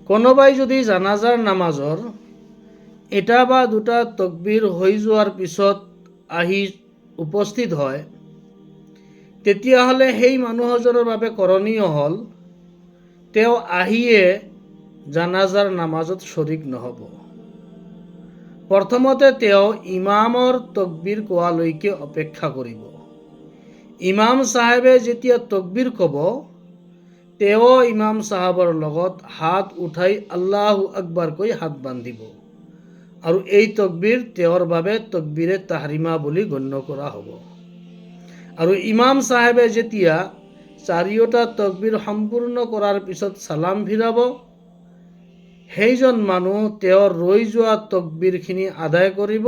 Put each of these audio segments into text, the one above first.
কোনোবাই যদি জানাজাৰ নামাজৰ এটা বা দুটা তকবীৰ হৈ যোৱাৰ পিছত আহি উপস্থিত হয়, তেতিয়াহ'লে সেই মানুহজনৰ বাবে কৰণীয় হ'ল তেওঁ আহিয়ে জানাজাৰ নামাজত শৰিক নহ'ব। প্ৰথমতে তেওঁ ইমামৰ তকবীৰ কোৱালৈকে অপেক্ষা কৰিব। ইমাম চাহেবে যেতিয়া তকবীৰ ক'ব, তেওঁ ইমাম চাহাবৰ লগত হাত উঠাই আল্লাহু আকবাৰ কৈ হাত বান্ধিব আৰু এই তকবীৰ তেওঁৰ বাবে তকবীৰে তাহৰিমা বুলি গণ্য কৰা হ'ব। আৰু ইমাম চাহেবে যেতিয়া চাৰিওটা তকবীৰ সম্পূৰ্ণ কৰাৰ পিছত চালাম ফিৰাব, সেইজন মানুহ তেওঁৰ ৰৈ যোৱা তকবীৰখিনি আদায় কৰিব,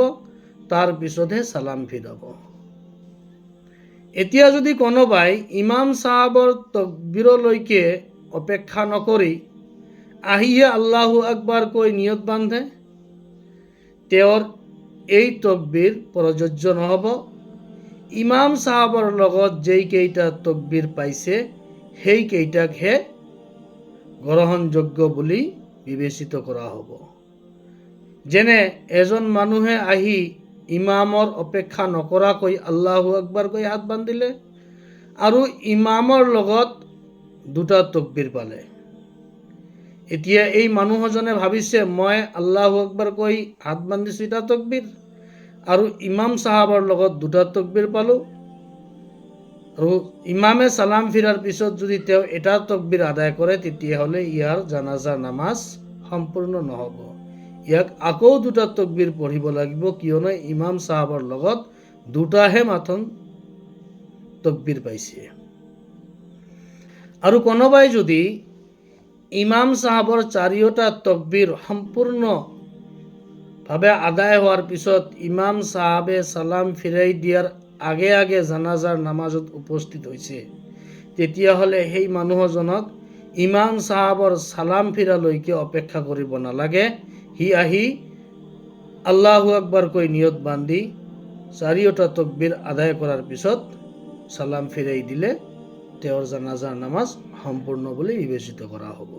তাৰ পিছতহে চালাম ফিৰাব। এতিয়া যদি কোনোবাই ইমাম চাহাবৰ তকবীৰলৈকে অপেক্ষা নকৰি আহিয়ে আল্লাহু আকবাৰ কৈ নিয়ত বান্ধে, তেওঁৰ এই তকবীৰ প্ৰযোজ্য নহ'ব। ইমাম চাহাবৰ লগত যেইকেইটা তকবীৰ পাইছে সেইকেইটাকহে গ্ৰহণযোগ্য বুলি বিবেচিত কৰা হ'ব। যেনে এজন মানুহে আহি ইমামৰ অপেক্ষা নকৰাকৈ আল্লাহু আকবাৰ কৈ হাত বান্ধিলে আৰু ইমামৰ লগত দুটা তকবীৰ পালে। এতিয়া এই মানুহজনে ভাবিছে মই আল্লাহু আকবাৰ কৈ হাত বান্ধিছোঁ এটা তকবীৰ আৰু ইমাম চাহাবৰ লগত দুটা তকবীৰ পালোঁ, আৰু ইমামে চালাম ফিৰাৰ পিছত যদি তেওঁ এটা তকবীৰ আদায় কৰে, তেতিয়াহ'লে ইয়াৰ জানাজাৰ নামাজ সম্পূৰ্ণ নহ'ব। ইয়াক আকৌ দুটা তকবীৰ পঢ়িব লাগিব, কিয়নো ইমাম চাহাবৰ লগত দুটাহে মাথোন তকবীৰ পাইছে। আৰু কোনোবাই যদি ইমাম চাহাবৰ চাৰিওটা তকবীৰ সম্পূৰ্ণভাৱে আদায় হোৱাৰ পিছত ইমাম চাহাবে চালাম ফিৰাই দিয়াৰ আগে আগে জানাজাৰ নামাজত উপস্থিত হৈছে, তেতিয়াহ'লে সেই মানুহজনক ইমাম চাহাবৰ চালাম ফিৰালৈকে অপেক্ষা কৰিব নালাগে। সি আহি আল্লাহু আকবাৰ কৈ নিয়ত বান্ধি চাৰিওটা তকবীৰ আদায় কৰাৰ পিছত চালাম ফিৰাই দিলে তেওঁৰ জানাজাৰ নামাজ সম্পূৰ্ণ বুলি বিবেচিত কৰা হ'ব।